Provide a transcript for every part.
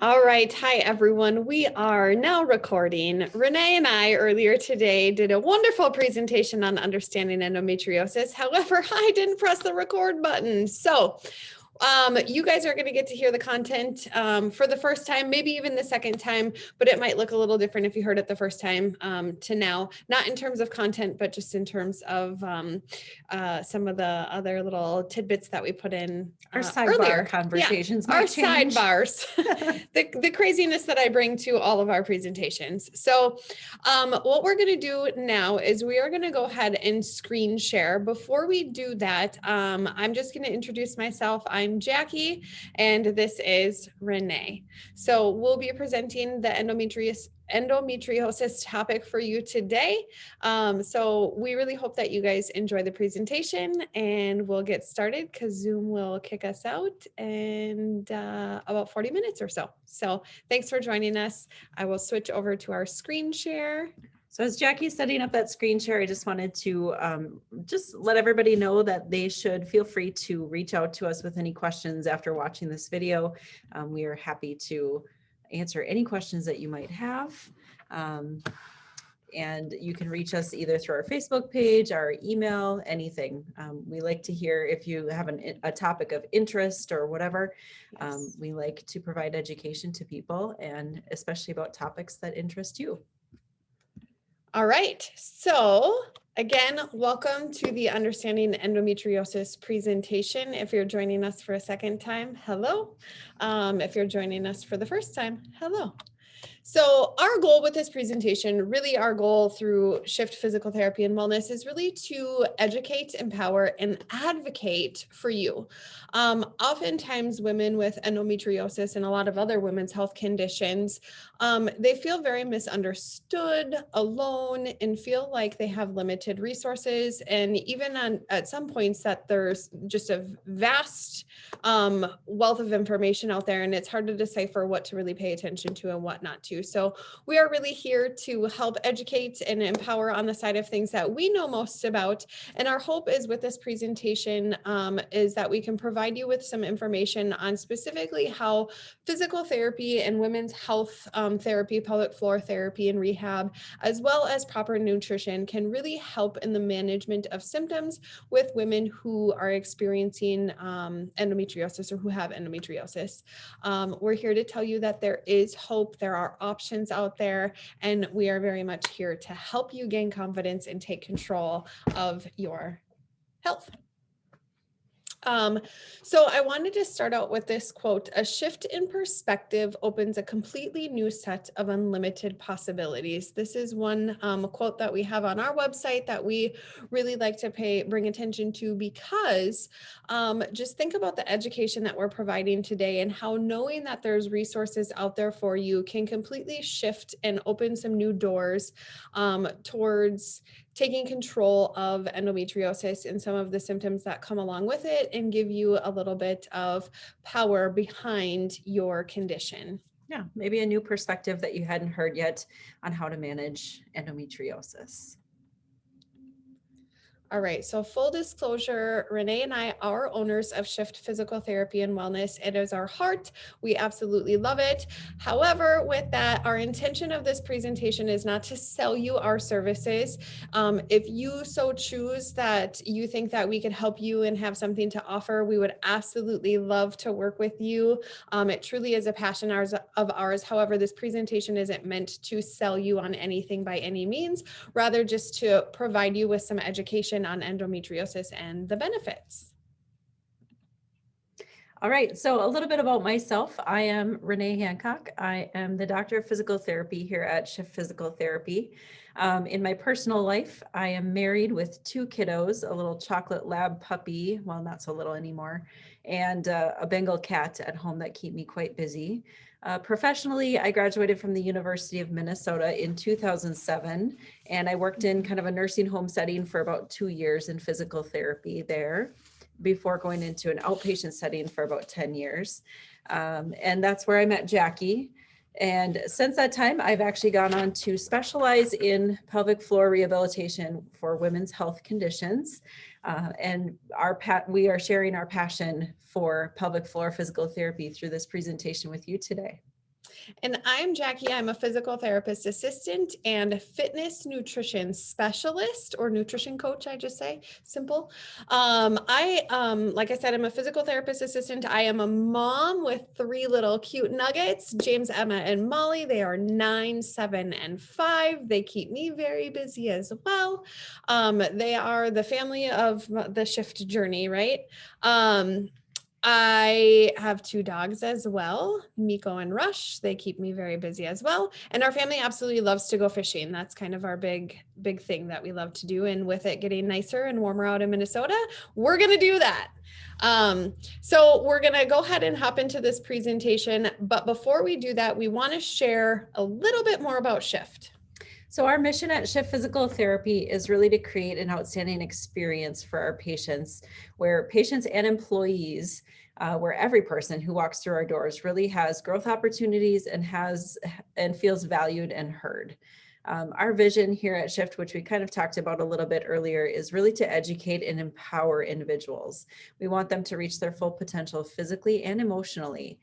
All right. Hi, everyone. We are now recording. Renee and I earlier today did a wonderful presentation on understanding endometriosis. However, I didn't press the record button. So you guys are going to get to hear the content for the first time, maybe even the second time, but it might look a little different if you heard it the first time to now, not in terms of content, but just in terms of some of the other little tidbits that we put in Our sidebar earlier. conversations Our might change. sidebars, the craziness that I bring to all of our presentations. So what we're going to do now is we are going to go ahead and screen share. Before we do that, I'm just going to introduce myself. I'm Jackie, and this is Renee. So we'll be presenting the endometriosis topic for you today. So we really hope that you guys enjoy the presentation, and we'll get started because Zoom will kick us out in about 40 minutes or so. So thanks for joining us. I will switch over to our screen share. So as Jackie's setting up that screen share, I just wanted to just let everybody know that they should feel free to reach out to us with any questions after watching this video. We are happy to answer any questions that you might have. And you can reach us either through our Facebook page, our email, anything. We like to hear if you have a topic of interest or whatever. Yes. We like to provide education to people, and especially about topics that interest you. All right. So again, welcome to the Understanding Endometriosis presentation. If you're joining us for a second time, hello. If you're joining us for the first time, hello. So our goal with this presentation, really our goal through Shift Physical Therapy and Wellness, is really to educate, empower, and advocate for you. Oftentimes women with endometriosis and a lot of other women's health conditions, they feel very misunderstood, alone, and feel like they have limited resources. And even at some points that there's just a vast wealth of information out there, and it's hard to decipher what to really pay attention to and what not to. So we are really here to help educate and empower on the side of things that we know most about. And our hope is with this presentation is that we can provide you with some information on specifically how physical therapy and women's health therapy, pelvic floor therapy and rehab, as well as proper nutrition, can really help in the management of symptoms with women who are experiencing endometriosis or who have endometriosis. We're here to tell you that there is hope, there are options out there, and we are very much here to help you gain confidence and take control of your health. So I wanted to start out with this quote: "A shift in perspective opens a completely new set of unlimited possibilities." This is one quote that we have on our website that we really like to bring attention to, because just think about the education that we're providing today and how knowing that there's resources out there for you can completely shift and open some new doors towards taking control of endometriosis and some of the symptoms that come along with it, and give you a little bit of power behind your condition. Yeah, maybe a new perspective that you hadn't heard yet on how to manage endometriosis. All right, so full disclosure, Renee and I are owners of Shift Physical Therapy and Wellness. It is our heart. We absolutely love it. However, with that, our intention of this presentation is not to sell you our services. If you so choose that you think that we could help you and have something to offer, we would absolutely love to work with you. It truly is a passion of ours. However, this presentation isn't meant to sell you on anything by any means, rather just to provide you with some education on endometriosis and the benefits. All right, so a little bit about myself. I am Renee Hancock. I am the doctor of physical therapy here at Shift Physical Therapy. In my personal life, I am married with 2 kiddos, a little chocolate lab puppy, well, not so little anymore, and a Bengal cat at home that keep me quite busy. Professionally, I graduated from the University of Minnesota in 2007, and I worked in kind of a nursing home setting for about 2 years in physical therapy there, before going into an outpatient setting for about 10 years. And that's where I met Jackie. And since that time, I've actually gone on to specialize in pelvic floor rehabilitation for women's health conditions. And we are sharing our passion for pelvic floor physical therapy through this presentation with you today. And I'm Jackie. I'm a physical therapist assistant and fitness nutrition specialist or nutrition coach, I just say, simple. Like I said, I'm a physical therapist assistant. I am a mom with 3 little cute nuggets, James, Emma, and Molly. They are 9, 7, and 5. They keep me very busy as well. They are the family of the shift journey, right? I have 2 dogs as well, Miko and Rush. They keep me very busy as well. And our family absolutely loves to go fishing. That's kind of our big thing that we love to do. And with it getting nicer and warmer out in Minnesota, we're going to do that. So we're going to go ahead and hop into this presentation. But before we do that, we want to share a little bit more about Shift. So our mission at Shift Physical Therapy is really to create an outstanding experience for our patients, where patients and employees, where every person who walks through our doors really has growth opportunities and feels valued and heard. Our vision here at Shift, which we kind of talked about a little bit earlier, is really to educate and empower individuals. We want them to reach their full potential physically and emotionally.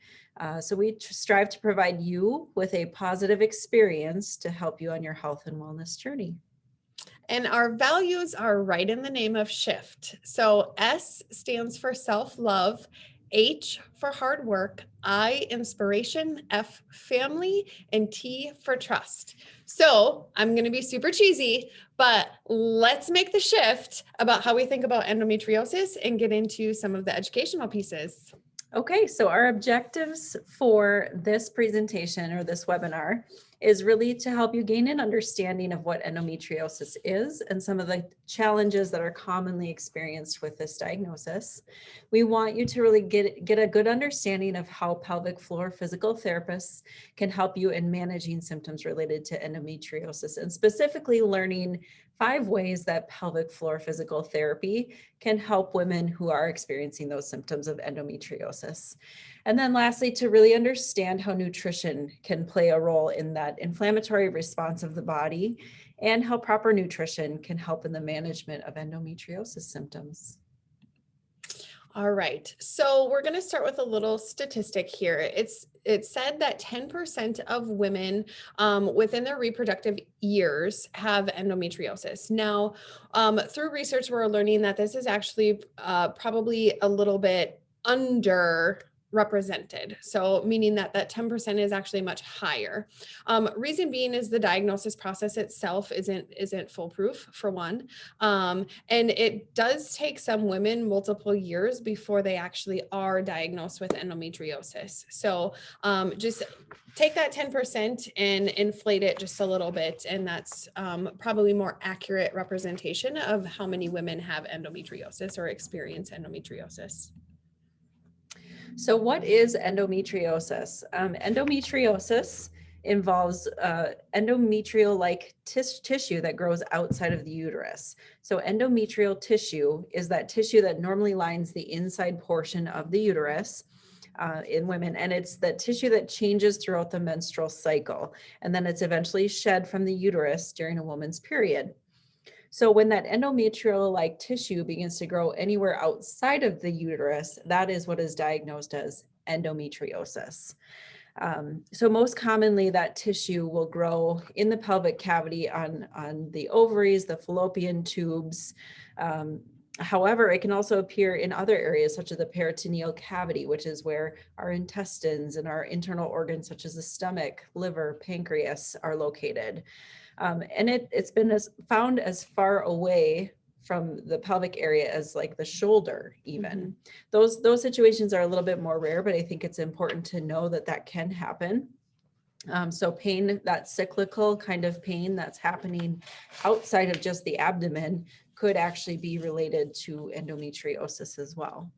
So we strive to provide you with a positive experience to help you on your health and wellness journey. And our values are right in the name of Shift. So S stands for self-love, H for hard work, I inspiration, F family, and T for trust. So I'm going to be super cheesy, but let's make the shift about how we think about endometriosis and get into some of the educational pieces. Okay, so our objectives for this presentation or this webinar is really to help you gain an understanding of what endometriosis is and some of the challenges that are commonly experienced with this diagnosis. We want you to really get a good understanding of how pelvic floor physical therapists can help you in managing symptoms related to endometriosis, and specifically learning 5 ways that pelvic floor physical therapy can help women who are experiencing those symptoms of endometriosis. And then lastly, to really understand how nutrition can play a role in that inflammatory response of the body, and how proper nutrition can help in the management of endometriosis symptoms. All right, so we're going to start with a little statistic here. It's said that 10% of women within their reproductive years have endometriosis. Now, through research, we're learning that this is actually probably a little bit underrepresented. So meaning that 10% is actually much higher. Reason being is the diagnosis process itself isn't foolproof, for one. And it does take some women multiple years before they actually are diagnosed with endometriosis. So just take that 10% and inflate it just a little bit. And that's probably more accurate representation of how many women have endometriosis or experience endometriosis. So what is endometriosis? Endometriosis involves endometrial-like tissue that grows outside of the uterus. So endometrial tissue is that tissue that normally lines the inside portion of the uterus in women, and it's the tissue that changes throughout the menstrual cycle, and then it's eventually shed from the uterus during a woman's period. So when that endometrial-like tissue begins to grow anywhere outside of the uterus, that is what is diagnosed as endometriosis. So most commonly that tissue will grow in the pelvic cavity on the ovaries, the fallopian tubes. However, it can also appear in other areas such as the peritoneal cavity, which is where our intestines and our internal organs such as the stomach, liver, pancreas are located. And it's been found as far away from the pelvic area as like the shoulder even. Mm-hmm. Those situations are a little bit more rare, but I think it's important to know that can happen. So pain, that cyclical kind of pain that's happening outside of just the abdomen could actually be related to endometriosis as well.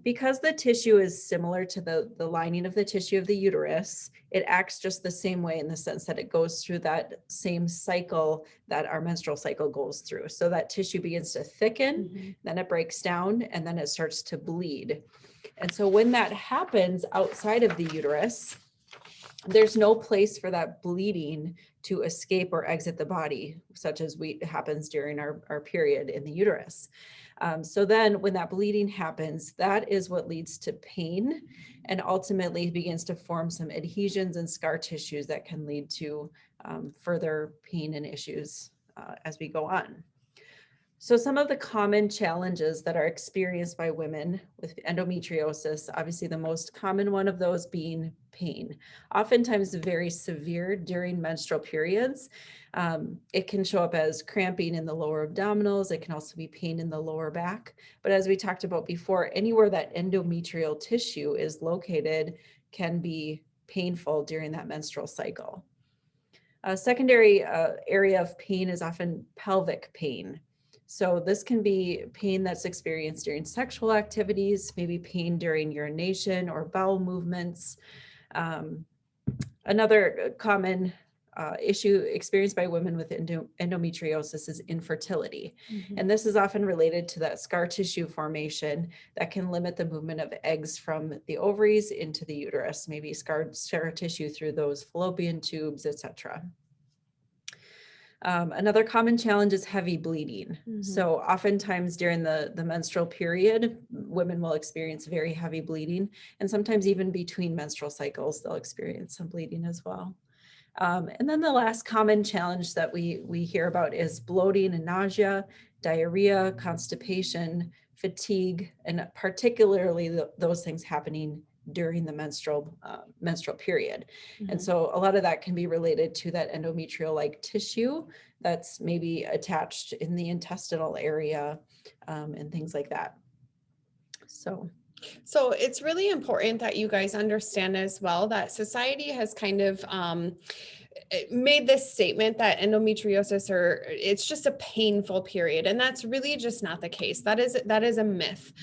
Because the tissue is similar to the lining of the tissue of the uterus, it acts just the same way in the sense that it goes through that same cycle that our menstrual cycle goes through. So that tissue begins to thicken, then it breaks down, and then it starts to bleed. And so when that happens outside of the uterus, there's no place for that bleeding to escape or exit the body, such as happens during our period in the uterus. So then when that bleeding happens, that is what leads to pain and ultimately begins to form some adhesions and scar tissues that can lead to further pain and issues as we go on. So some of the common challenges that are experienced by women with endometriosis, obviously the most common one of those being pain, oftentimes very severe during menstrual periods. It can show up as cramping in the lower abdominals. It can also be pain in the lower back. But as we talked about before, anywhere that endometrial tissue is located can be painful during that menstrual cycle. A secondary area of pain is often pelvic pain. So this can be pain that's experienced during sexual activities, maybe pain during urination or bowel movements. Another common issue experienced by women with endometriosis is infertility. And this is often related to that scar tissue formation that can limit the movement of eggs from the ovaries into the uterus, maybe scar tissue through those fallopian tubes, etc. Another common challenge is heavy bleeding. So oftentimes during the menstrual period, women will experience very heavy bleeding, and sometimes even between menstrual cycles, they'll experience some bleeding as well. And then the last common challenge that we hear about is bloating and nausea, diarrhea, constipation, fatigue, and particularly those things happening during the menstrual period. And so a lot of that can be related to that endometrial-like tissue that's maybe attached in the intestinal area and things like that. So it's really important that you guys understand as well that society has kind of made this statement that endometriosis it's just a painful period, and that's really just not the case. That is a myth.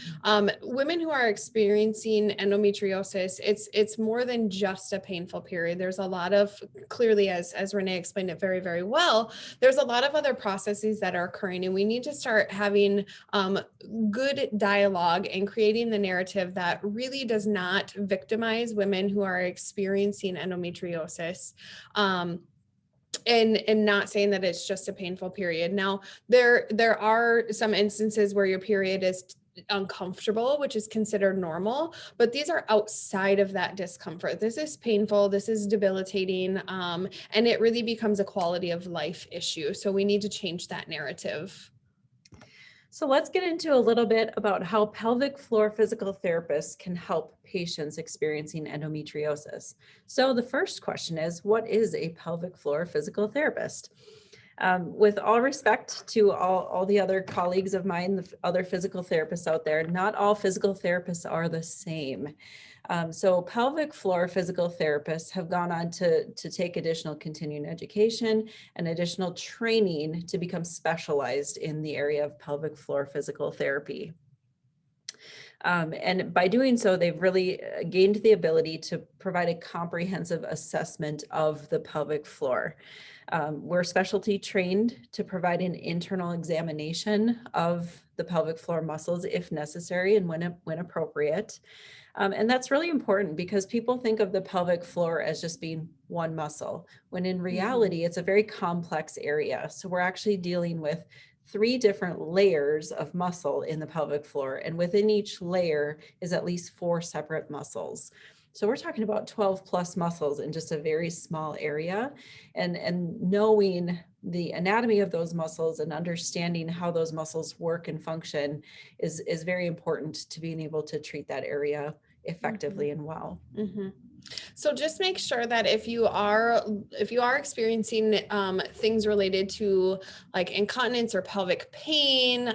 Women who are experiencing endometriosis, it's more than just a painful period. There's a lot of, clearly, as Renee explained it very, very well, there's a lot of other processes that are occurring, and we need to start having good dialogue and creating the narrative that really does not victimize women who are experiencing endometriosis. And not saying that it's just a painful period. Now, there are some instances where your period is uncomfortable, which is considered normal, but these are outside of that discomfort. This is painful, this is debilitating, and it really becomes a quality of life issue. So we need to change that narrative. So let's get into a little bit about how pelvic floor physical therapists can help patients experiencing endometriosis. So the first question is, what is a pelvic floor physical therapist? With all respect to all the other colleagues of mine, the other physical therapists out there, not all physical therapists are the same. So pelvic floor physical therapists have gone on to take additional continuing education and additional training to become specialized in the area of pelvic floor physical therapy. And by doing so, they've really gained the ability to provide a comprehensive assessment of the pelvic floor. We're specialty trained to provide an internal examination of the pelvic floor muscles if necessary and when appropriate. And that's really important because people think of the pelvic floor as just being one muscle, when in reality, it's a very complex area. So we're actually dealing with 3 different layers of muscle in the pelvic floor, and within each layer is at least 4 separate muscles. So we're talking about 12 plus muscles in just a very small area, and knowing the anatomy of those muscles and understanding how those muscles work and function is very important to being able to treat that area effectively and well. So just make sure that if you are experiencing things related to like incontinence or pelvic pain,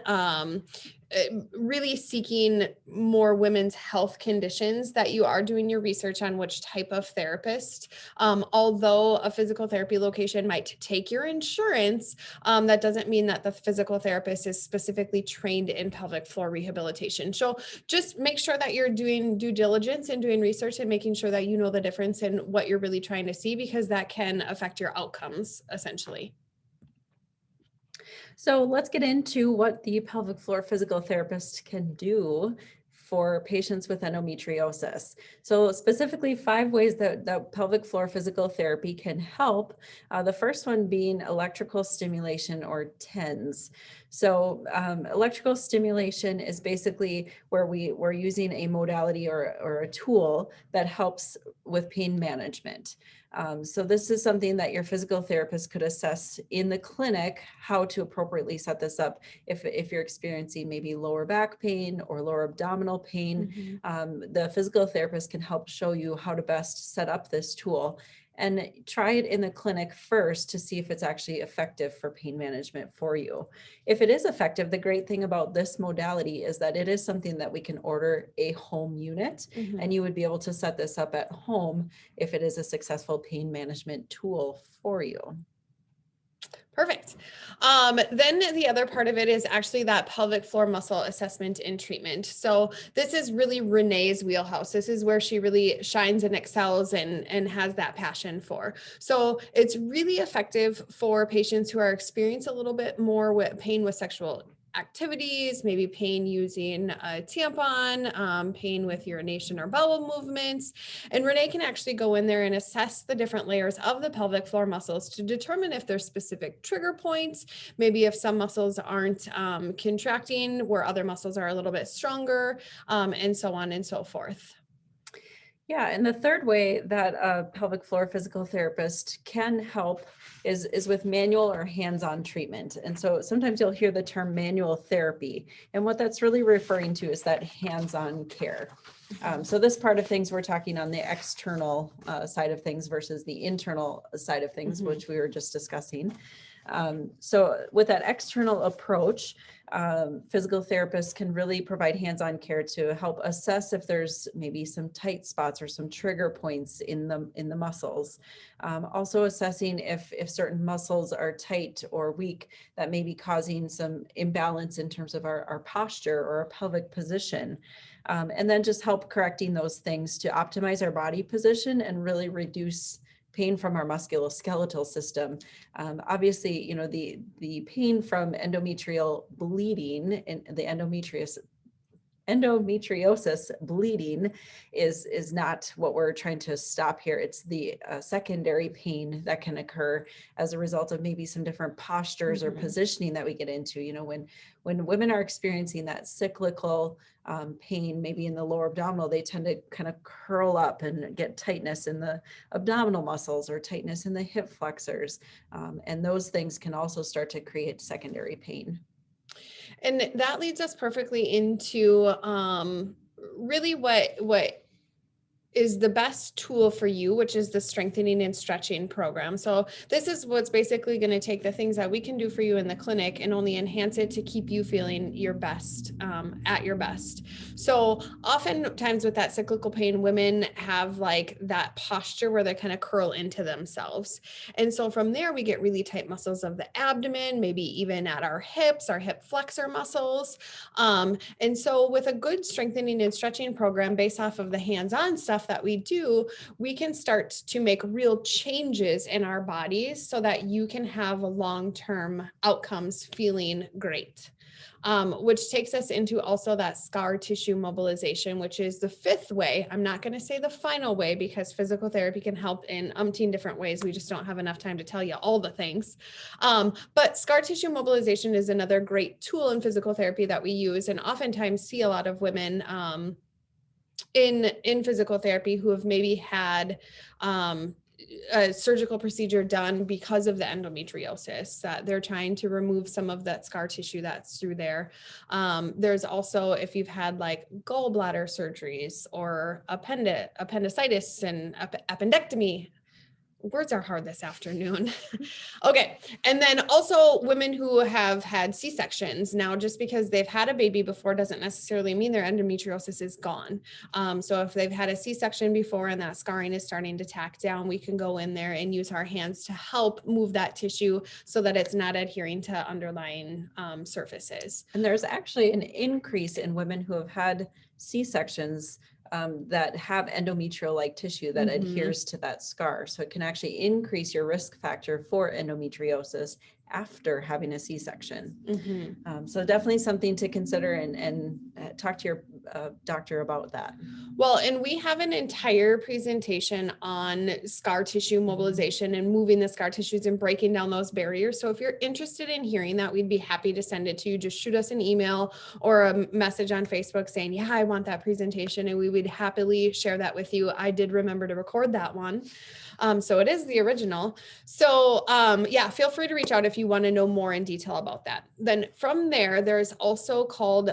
really seeking more women's health conditions, that you are doing your research on which type of therapist. Although a physical therapy location might take your insurance, that doesn't mean that the physical therapist is specifically trained in pelvic floor rehabilitation. So just make sure that you're doing due diligence and doing research and making sure that you know the difference in what you're really trying to see, because that can affect your outcomes essentially. So let's get into what the pelvic floor physical therapist can do for patients with endometriosis. So specifically 5 ways that pelvic floor physical therapy can help. The first one being electrical stimulation, or TENS. So electrical stimulation is basically where we're using a modality or a tool that helps with pain management. So this is something that your physical therapist could assess in the clinic, how to appropriately set this up if you're experiencing maybe lower back pain or lower abdominal pain. The physical therapist can help show you how to best set up this tool and try it in the clinic first to see if it's actually effective for pain management for you. If it is effective, the great thing about this modality is that it is something that we can order a home unit, and you would be able to set this up at home if it is a successful pain management tool for you. Perfect. Then the other part of it is actually that pelvic floor muscle assessment and treatment. So this is really Renee's wheelhouse. This is where she really shines and excels and has that passion for. So it's really effective for patients who are experiencing a little bit more with pain with sexual activities, maybe pain using a tampon, pain with urination or bowel movements. And Renee can actually go in there and assess the different layers of the pelvic floor muscles to determine if there's specific trigger points, maybe if some muscles aren't contracting where other muscles are a little bit stronger, and so on and so forth. Yeah, and the third way that a pelvic floor physical therapist can help is with manual or hands-on treatment. And so sometimes you'll hear the term manual therapy, and what that's really referring to is that hands-on care. So this part of things, we're talking on the external side of things versus the internal side of things, which we were just discussing. So with that external approach, physical therapists can really provide hands-on care to help assess if there's maybe some tight spots or some trigger points in the muscles. Also assessing if certain muscles are tight or weak, that may be causing some imbalance in terms of our posture or our pelvic position. And then just help correcting those things to optimize our body position and really reduce pain from our musculoskeletal system. Obviously, you know, the pain from endometrial bleeding and the endometriosis bleeding is not what we're trying to stop here. It's the secondary pain that can occur as a result of maybe some different postures or positioning that we get into. You know, when women are experiencing that cyclical pain, maybe in the lower abdominal, they tend to kind of curl up and get tightness in the abdominal muscles or tightness in the hip flexors. And those things can also start to create secondary pain. And that leads us perfectly into really what is the best tool for you, which is the strengthening and stretching program. So this is what's basically going to take the things that we can do for you in the clinic and only enhance it to keep you feeling your best, at your best. So oftentimes with that cyclical pain, women have like that posture where they kind of curl into themselves. And so from there, we get really tight muscles of the abdomen, maybe even at our hips, our hip flexor muscles. And so with a good strengthening and stretching program based off of the hands-on stuff that we do, we can start to make real changes in our bodies so that you can have long-term outcomes feeling great. Which takes us into also that scar tissue mobilization, which is the fifth way. I'm not going to say the final way because physical therapy can help in umpteen different ways. We just don't have enough time to tell you all the things. But scar tissue mobilization is another great tool in physical therapy that we use and oftentimes see a lot of women in physical therapy who have maybe had a surgical procedure done because of the endometriosis, that they're trying to remove some of that scar tissue that's through there. There's also, if you've had like gallbladder surgeries or appendicitis and appendectomy. Words are hard this afternoon. Okay. And then also women who have had C-sections. Now, just because they've had a baby before doesn't necessarily mean their endometriosis is gone. So if they've had a C-section before and that scarring is starting to tack down, we can go in there and use our hands to help move that tissue so that it's not adhering to underlying surfaces. And there's actually an increase in women who have had C-sections that have endometrial-like tissue that adheres to that scar. So it can actually increase your risk factor for endometriosis after having a C-section. Mm-hmm. So definitely something to consider and talk to your doctor about that. Well, and we have an entire presentation on scar tissue mobilization and moving the scar tissues and breaking down those barriers. So if you're interested in hearing that, we'd be happy to send it to you. Just shoot us an email or a message on Facebook saying, yeah, I want that presentation. And we would happily share that with you. I did remember to record that one. So it is the original. So yeah, feel free to reach out if you want to know more in detail about that. Then from there, there's also called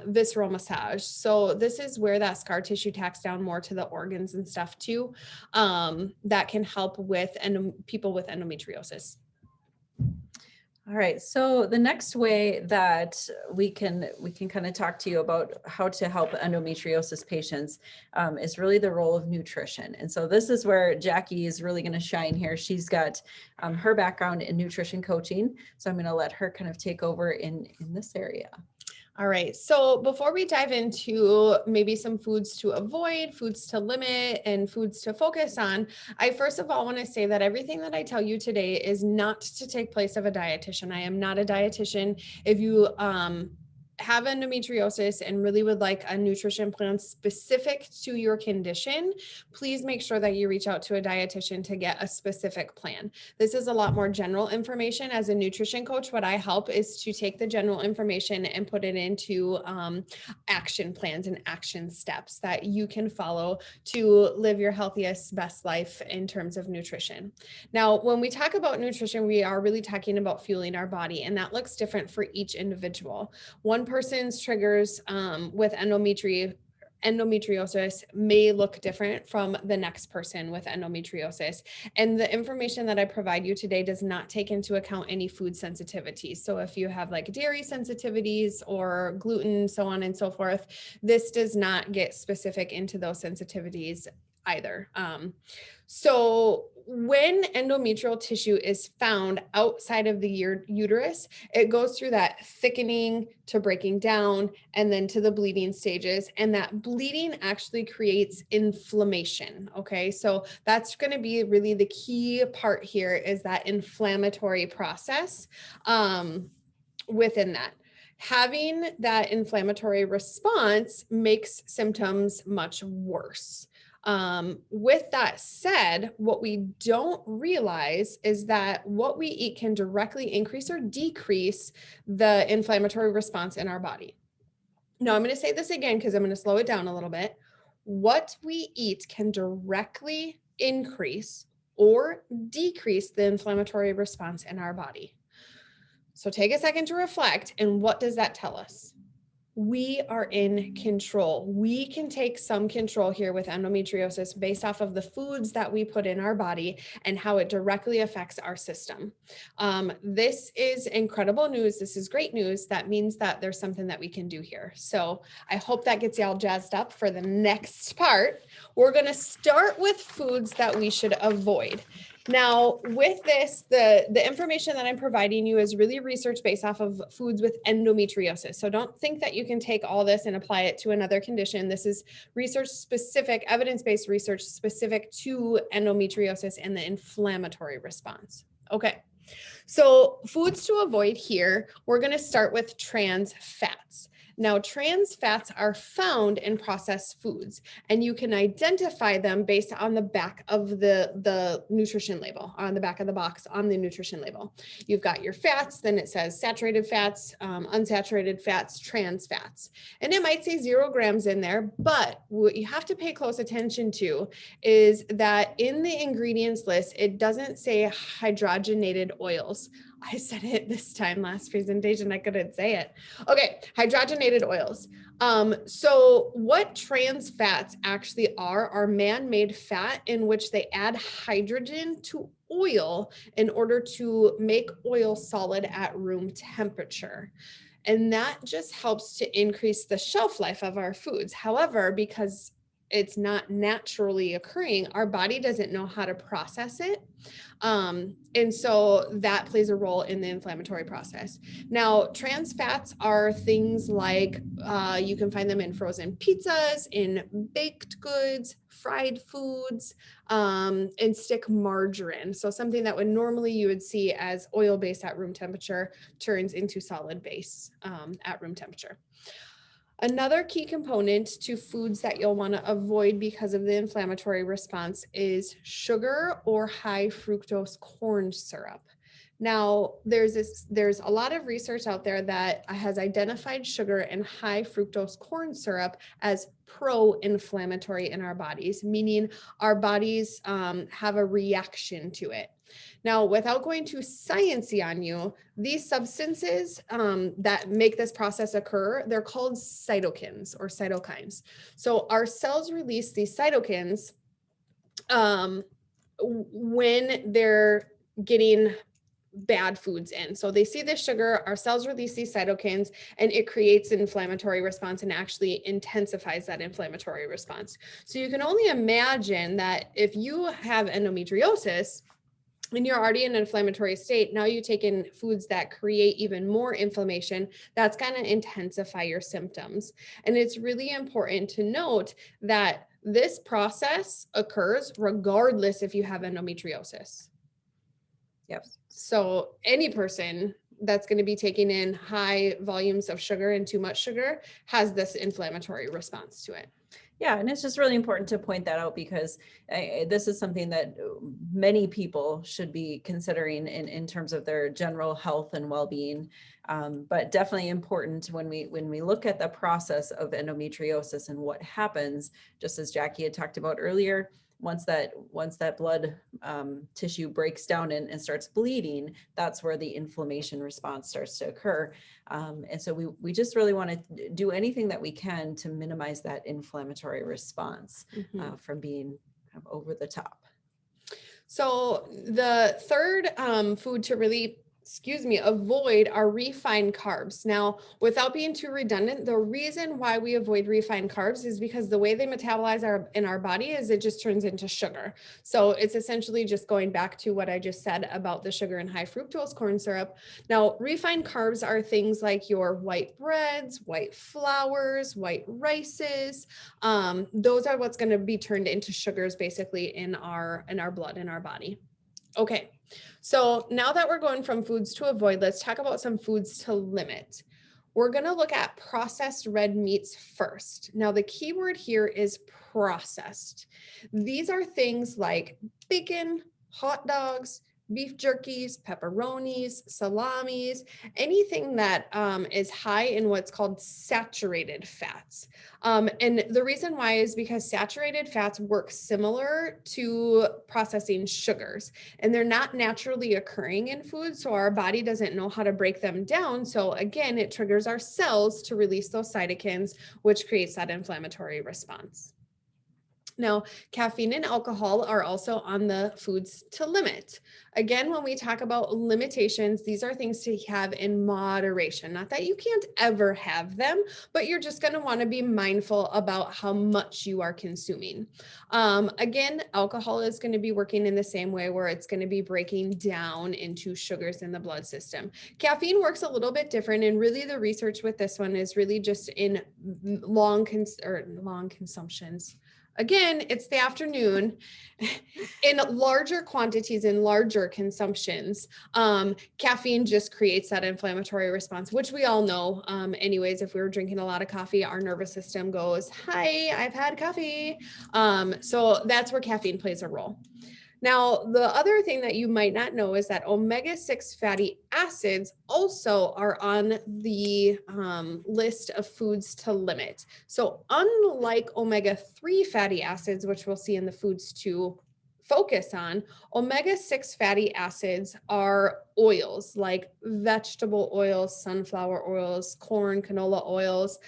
visceral massage. So this is where that scar tissue tacks down more to the organs and stuff too. That can help with people with endometriosis. All right. So the next way that we can kind of talk to you about how to help endometriosis patients is really the role of nutrition. And so this is where Jackie is really going to shine here. She's got her background in nutrition coaching. So I'm going to let her kind of take over in this area. All right. So before we dive into maybe some foods to avoid, foods to limit, and foods to focus on, I first of all want to say that everything that I tell you today is not to take place of a dietitian. I am not a dietitian. If you have endometriosis and really would like a nutrition plan specific to your condition, please make sure that you reach out to a dietitian to get a specific plan. This is a lot more general information. As a nutrition coach, what I help is to take the general information and put it into action plans and action steps that you can follow to live your healthiest, best life in terms of nutrition. Now, when we talk about nutrition, we are really talking about fueling our body, and that looks different for each individual. One person's triggers with endometriosis may look different from the next person with endometriosis. And the information that I provide you today does not take into account any food sensitivities. So if you have like dairy sensitivities or gluten, so on and so forth, this does not get specific into those sensitivities either. So when endometrial tissue is found outside of the uterus, it goes through that thickening to breaking down and then to the bleeding stages. And that bleeding actually creates inflammation. Okay. So that's going to be really the key part here, is that inflammatory process within that. Having that inflammatory response makes symptoms much worse. With that said, what we don't realize is that what we eat can directly increase or decrease the inflammatory response in our body. Now, I'm going to say this again because I'm going to slow it down a little bit. What we eat can directly increase or decrease the inflammatory response in our body. So take a second to reflect. And what does that tell us? We are in control. We can take some control here with endometriosis based off of the foods that we put in our body and how it directly affects our system. This is incredible news. This is great news. That means that there's something that we can do here. So I hope that gets you all jazzed up for the next part. We're going to start with foods that we should avoid. Now, with this, the information that I'm providing you is really research based off of foods with endometriosis. So don't think that you can take all this and apply it to another condition. This is research specific, evidence-based research specific to endometriosis and the inflammatory response. Okay. So foods to avoid here, we're going to start with trans fats. Now, trans fats are found in processed foods, and you can identify them based on the back of the nutrition label, on the back of the box on the nutrition label. You've got your fats, then it says saturated fats, unsaturated fats, trans fats. And it might say 0 grams in there, but what you have to pay close attention to is that in the ingredients list, it doesn't say hydrogenated oils. I said it this time last presentation. I couldn't say it. Okay, hydrogenated oils. So what trans fats actually are man-made fat in which they add hydrogen to oil in order to make oil solid at room temperature. And that just helps to increase the shelf life of our foods. However, because it's not naturally occurring, our body doesn't know how to process it. And so that plays a role in the inflammatory process. Now, trans fats are things like you can find them in frozen pizzas, in baked goods, fried foods, and stick margarine. So something that would normally you would see as oil-based at room temperature turns into solid base at room temperature. Another key component to foods that you'll want to avoid because of the inflammatory response is sugar or high fructose corn syrup. Now, there's a lot of research out there that has identified sugar and high fructose corn syrup as pro-inflammatory in our bodies, meaning our bodies have a reaction to it. Now, without going too sciencey on you, these substances that make this process occur, they're called cytokines or cytokines. So our cells release these cytokines when they're getting bad foods in. So they see this sugar, our cells release these cytokines, and it creates an inflammatory response and actually intensifies that inflammatory response. So you can only imagine that if you have endometriosis, and you're already in an inflammatory state, now you take in foods that create even more inflammation, that's going to intensify your symptoms. And it's really important to note that this process occurs regardless if you have endometriosis. Yep. So any person that's going to be taking in high volumes of sugar and too much sugar has this inflammatory response to it. Yeah, and it's just really important to point that out because this is something that many people should be considering in terms of their general health and well-being. But definitely important when we look at the process of endometriosis and what happens, just as Jackie had talked about earlier. Once that blood tissue breaks down and starts bleeding, that's where the inflammation response starts to occur. And so we just really want to do anything that we can to minimize that inflammatory response from being kind of over the top. So the third food to really avoid are refined carbs. Now, without being too redundant, the reason why we avoid refined carbs is because the way they metabolize in our body is it just turns into sugar. So it's essentially just going back to what I just said about the sugar and high fructose corn syrup. Now, refined carbs are things like your white breads, white flours, white rices. Those are what's going to be turned into sugars basically in our blood, in our body. Okay, so now that we're going from foods to avoid, let's talk about some foods to limit. We're going to look at processed red meats first. Now, the key word here is processed. These are things like bacon, hot dogs, beef jerkies, pepperonis, salamis, anything that is high in what's called saturated fats. And the reason why is because saturated fats work similar to processing sugars, and they're not naturally occurring in food. So our body doesn't know how to break them down. So again, it triggers our cells to release those cytokines, which creates that inflammatory response. Now, caffeine and alcohol are also on the foods to limit. Again, when we talk about limitations, these are things to have in moderation. Not that you can't ever have them, but you're just going to want to be mindful about how much you are consuming. Again, alcohol is going to be working in the same way where it's going to be breaking down into sugars in the blood system. Caffeine works a little bit different, and really the research with this one is really just in long consumptions. Again, it's the afternoon. In larger quantities, in larger consumptions, caffeine just creates that inflammatory response, which we all know. Anyways, if we were drinking a lot of coffee, our nervous system goes, hi, I've had coffee. So that's where caffeine plays a role. Now, the other thing that you might not know is that omega-6 fatty acids also are on the list of foods to limit. So unlike omega-3 fatty acids, which we'll see in the foods to focus on, omega-6 fatty acids are oils like vegetable oils, sunflower oils, corn, canola oils.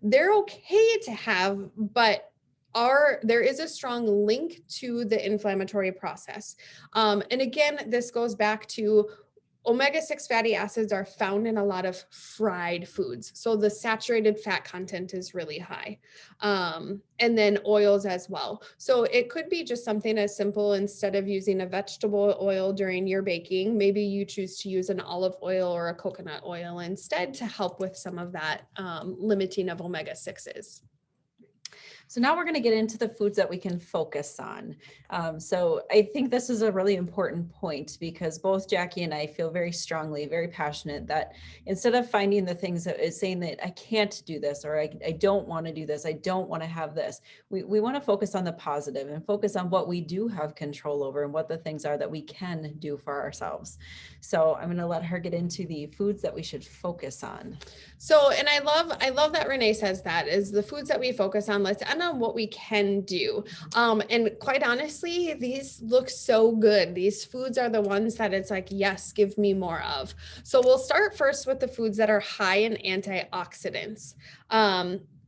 They're okay to have, but there is a strong link to the inflammatory process. And again, this goes back to Omega-6 fatty acids are found in a lot of fried foods. So the saturated fat content is really high. And then oils as well. So it could be just something as simple, instead of using a vegetable oil during your baking, maybe you choose to use an olive oil or a coconut oil instead to help with some of that limiting of omega-6s. So now we're going to get into the foods that we can focus on. So I think this is a really important point, because both Jackie and I feel very strongly, very passionate that instead of finding the things that is saying that I can't do this, or I don't want to do this, I don't want to have this, we want to focus on the positive and focus on what we do have control over and what the things are that we can do for ourselves. So I'm going to let her get into the foods that we should focus on. So, and I love that Renee says that is the foods that we focus on. Let's end on what we can do. And quite honestly, these look so good. These foods are the ones that it's like, yes, give me more of. So we'll start first with the foods that are high in antioxidants.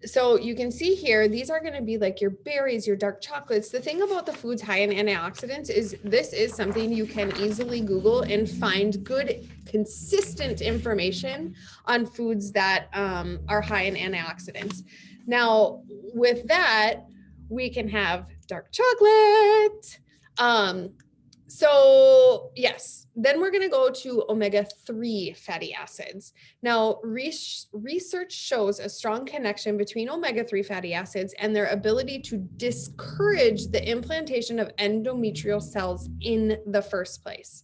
So you can see here, these are going to be like your berries, your dark chocolates. The thing about the foods high in antioxidants is this is something you can easily Google and find good, consistent information on foods that are high in antioxidants. Now, with that, we can have dark chocolate. So yes, then we're going to go to omega-3 fatty acids. Now, research shows a strong connection between omega-3 fatty acids and their ability to discourage the implantation of endometrial cells in the first place.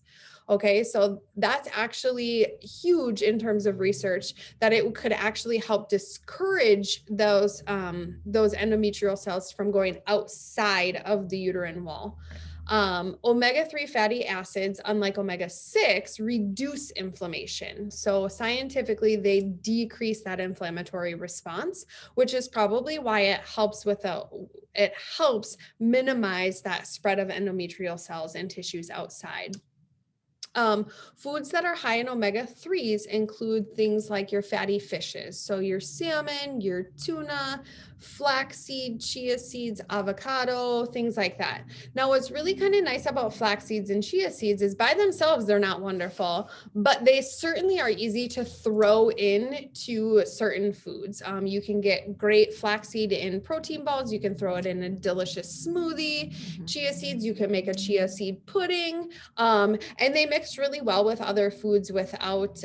Okay, so that's actually huge in terms of research, that it could actually help discourage those endometrial cells from going outside of the uterine wall. Omega-3 fatty acids, unlike omega-6, reduce inflammation. So scientifically, they decrease that inflammatory response, which is probably why it helps minimize that spread of endometrial cells and tissues outside. Foods that are high in omega-3s include things like your fatty fishes. So your salmon, your tuna, flaxseed, chia seeds, avocado, things like that. Now, what's really kind of nice about flax seeds and chia seeds is by themselves, they're not wonderful, but they certainly are easy to throw in to certain foods. You can get great flaxseed in protein balls. You can throw it in a delicious smoothie. Chia seeds, you can make a chia seed pudding. And they mix really well with other foods without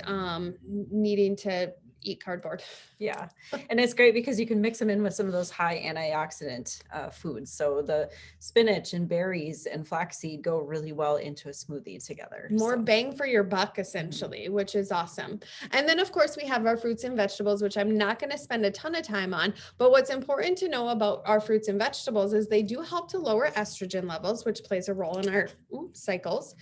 needing to eat cardboard. Yeah. And it's great because you can mix them in with some of those high antioxidant foods. So the spinach and berries and flaxseed go really well into a smoothie together. More bang for your buck, essentially, which is awesome. And then, of course, we have our fruits and vegetables, which I'm not going to spend a ton of time on. But what's important to know about our fruits and vegetables is they do help to lower estrogen levels, which plays a role in our cycles.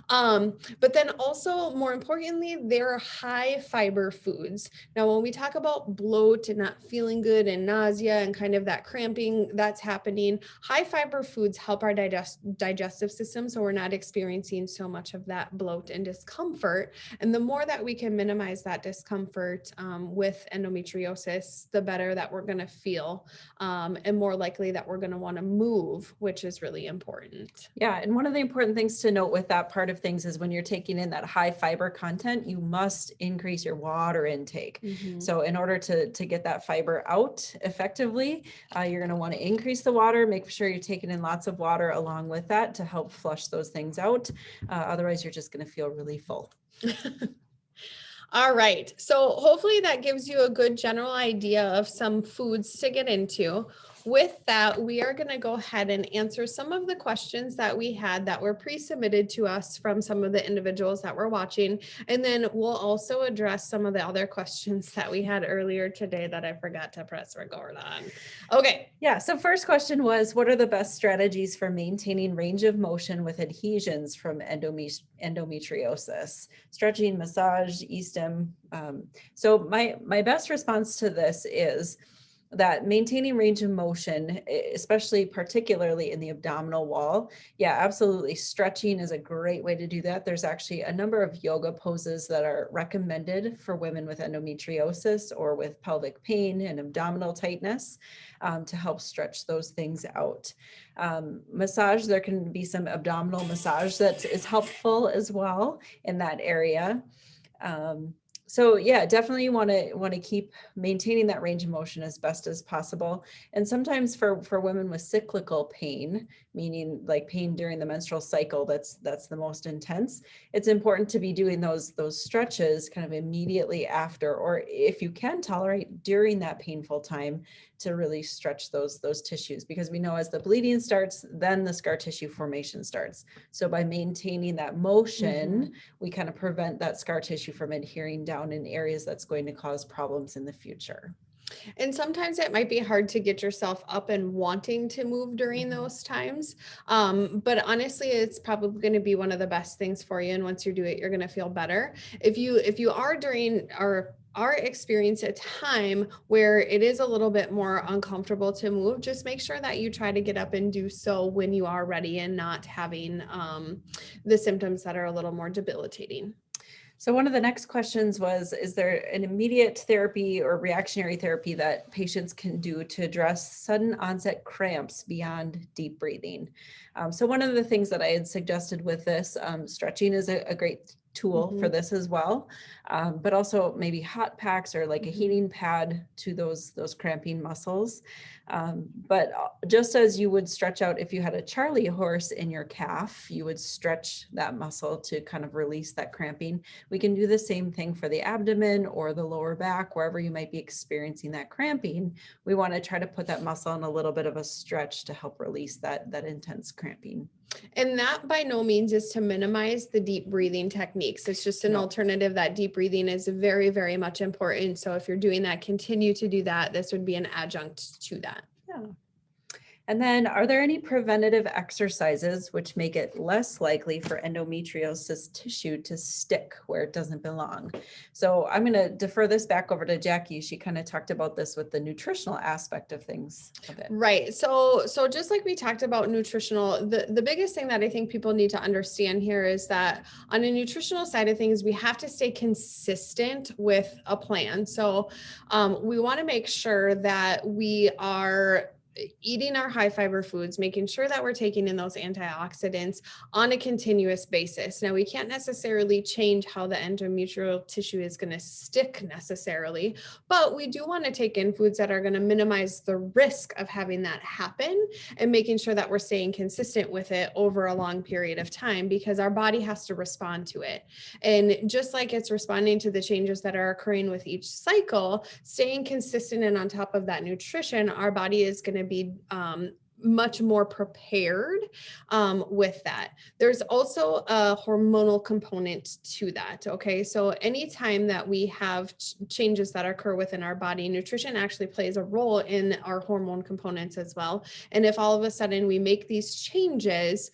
But then also, more importantly, they're high fiber foods. Now, when we talk about bloat and not feeling good and nausea and kind of that cramping that's happening, high fiber foods help our digestive system, so we're not experiencing so much of that bloat and discomfort. And the more that we can minimize that discomfort with endometriosis, the better that we're going to feel, and more likely that we're going to want to move, which is really important. Yeah. And one of the important things to note with that part of things is when you're taking in that high fiber content, you must increase your water intake. So in order to get that fiber out effectively, you're going to want to increase the water, make sure you're taking in lots of water along with that to help flush those things out. Otherwise, you're just going to feel really full. All right. So hopefully that gives you a good general idea of some foods to get into. With that, we are going to go ahead and answer some of the questions that we had that were pre-submitted to us from some of the individuals that were watching. And then we'll also address some of the other questions that we had earlier today that I forgot to press record on. Okay. Yeah. So first question was, what are the best strategies for maintaining range of motion with adhesions from endometriosis? Stretching, massage, e-stim. So my best response to this is, that maintaining range of motion, especially particularly in the abdominal wall. Yeah, absolutely. Stretching is a great way to do that. There's actually a number of yoga poses that are recommended for women with endometriosis or with pelvic pain and abdominal tightness to help stretch those things out. Massage, there can be some abdominal massage that is helpful as well in that area. So yeah, definitely want to keep maintaining that range of motion as best as possible. And sometimes for women with cyclical pain, meaning like pain during the menstrual cycle, that's the most intense. It's important to be doing those stretches kind of immediately after, or if you can tolerate during that painful time, to really stretch those tissues, because we know as the bleeding starts, then the scar tissue formation starts. So by maintaining that motion, we kind of prevent that scar tissue from adhering down in areas that's going to cause problems in the future. And sometimes it might be hard to get yourself up and wanting to move during those times. But honestly, it's probably going to be one of the best things for you. And once you do it, you're going to feel better. If you are during our experience a time where it is a little bit more uncomfortable to move, just make sure that you try to get up and do so when you are ready and not having the symptoms that are a little more debilitating. So one of the next questions was, is there an immediate therapy or reactionary therapy that patients can do to address sudden onset cramps beyond deep breathing? So one of the things that I had suggested with this, stretching is a great tool for this as well, but also maybe hot packs or like a heating pad to those cramping muscles. But just as you would stretch out if you had a Charlie horse in your calf, you would stretch that muscle to kind of release that cramping. We can do the same thing for the abdomen or the lower back, wherever you might be experiencing that cramping. We want to try to put that muscle in a little bit of a stretch to help release that intense cramping. And that by no means is to minimize the deep breathing techniques. It's just an alternative. That deep breathing is very, very much important. So if you're doing that, continue to do that. This would be an adjunct to that. Yeah. And then, are there any preventative exercises which make it less likely for endometriosis tissue to stick where it doesn't belong? So I'm going to defer this back over to Jackie. She kind of talked about this with the nutritional aspect of things a bit. Right. So just like we talked about nutritional, the biggest thing that I think people need to understand here is that on a nutritional side of things, we have to stay consistent with a plan. So we want to make sure that we are eating our high fiber foods, making sure that we're taking in those antioxidants on a continuous basis. Now, we can't necessarily change how the endometrial tissue is going to stick necessarily, but we do want to take in foods that are going to minimize the risk of having that happen, and making sure that we're staying consistent with it over a long period of time, because our body has to respond to it. And just like it's responding to the changes that are occurring with each cycle, staying consistent and on top of that nutrition, our body is going to be much more prepared with that. There's also a hormonal component to that. Okay. So anytime that we have changes that occur within our body, nutrition actually plays a role in our hormone components as well. And if all of a sudden we make these changes,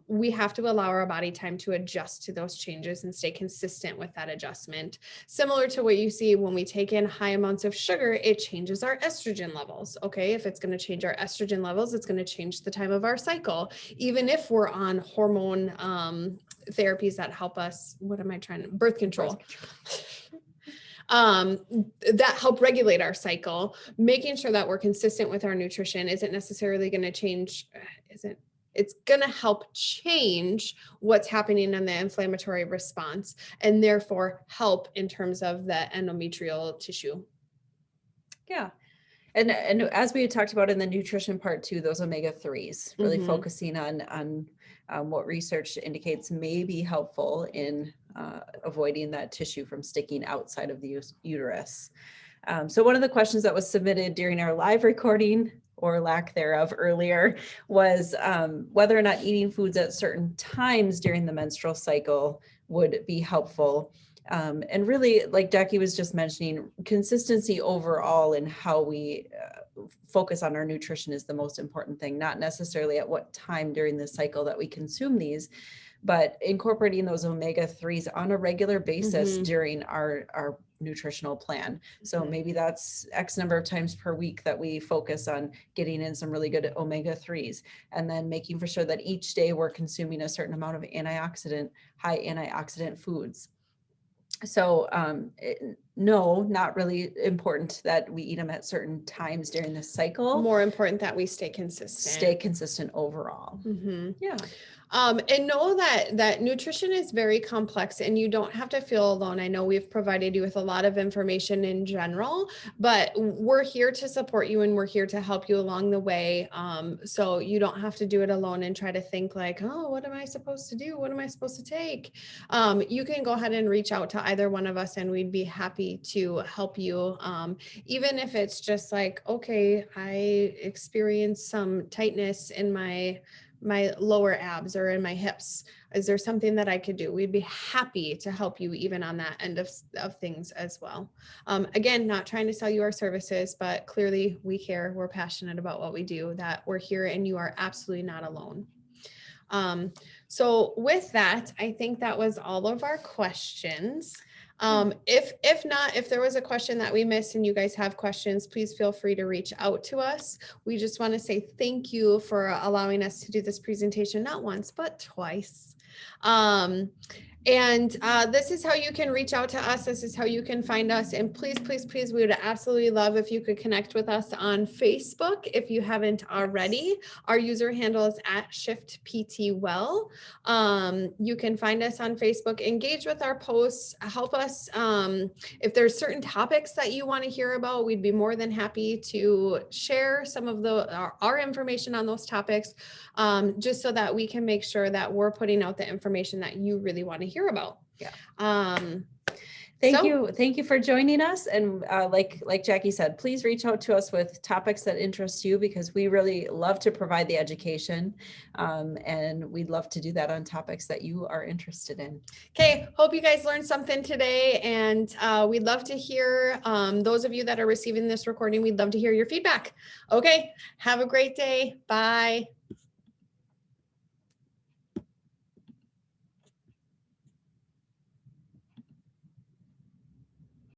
we have to allow our body time to adjust to those changes and stay consistent with that adjustment. Similar to what you see when we take in high amounts of sugar, it changes our estrogen levels. Okay. If it's going to change our estrogen levels, it's going to change the time of our cycle, even if we're on hormone therapies that help us, birth control. That help regulate our cycle. Making sure that we're consistent with our nutrition isn't necessarily going to change, it's going to help change what's happening in the inflammatory response, and therefore help in terms of the endometrial tissue. Yeah. And as we had talked about in the nutrition part too, those omega-3s, really focusing on what research indicates may be helpful in avoiding that tissue from sticking outside of the uterus. So one of the questions that was submitted during our live recording, or lack thereof, earlier was whether or not eating foods at certain times during the menstrual cycle would be helpful. And really, like Jackie was just mentioning, consistency overall in how we focus on our nutrition is the most important thing, not necessarily at what time during the cycle that we consume these, but incorporating those omega-3s on a regular basis during our nutritional plan. So Mhm. maybe that's X number of times per week that we focus on getting in some really good omega-3s, and then making for sure that each day we're consuming a certain amount of high antioxidant foods. So no, not really important that we eat them at certain times during the cycle. More important that we stay consistent. Overall. Mhm. Yeah. And know that nutrition is very complex and you don't have to feel alone. I know we've provided you with a lot of information in general, but we're here to support you and we're here to help you along the way. So you don't have to do it alone and try to think like, oh, what am I supposed to do? What am I supposed to take? You can go ahead and reach out to either one of us and we'd be happy to help you. Even if it's just like, okay, I experienced some tightness in my lower abs or in my hips. Is there something that I could do? We'd be happy to help you even on that end of things as well. Again, not trying to sell you our services, but clearly we care. We're passionate about what we do, that we're here and you are absolutely not alone. So with that, I think that was all of our questions. If there was a question that we missed and you guys have questions, please feel free to reach out to us. We just want to say thank you for allowing us to do this presentation, not once, but twice. And this is how you can reach out to us. This is how you can find us. And please, please, please, we would absolutely love if you could connect with us on Facebook if you haven't already. Our user handle is @ShiftPTWell. You can find us on Facebook, engage with our posts, help us. If there's certain topics that you want to hear about, we'd be more than happy to share some of our information on those topics, just so that we can make sure that we're putting out the information that you really want to hear about. Yeah. Thank you for joining us. And like Jackie said, please reach out to us with topics that interest you, because we really love to provide the education, and we'd love to do that on topics that you are interested in. Okay, hope you guys learned something today, and we'd love to hear, those of you that are receiving this recording, we'd love to hear your feedback. Okay, have a great day. Bye.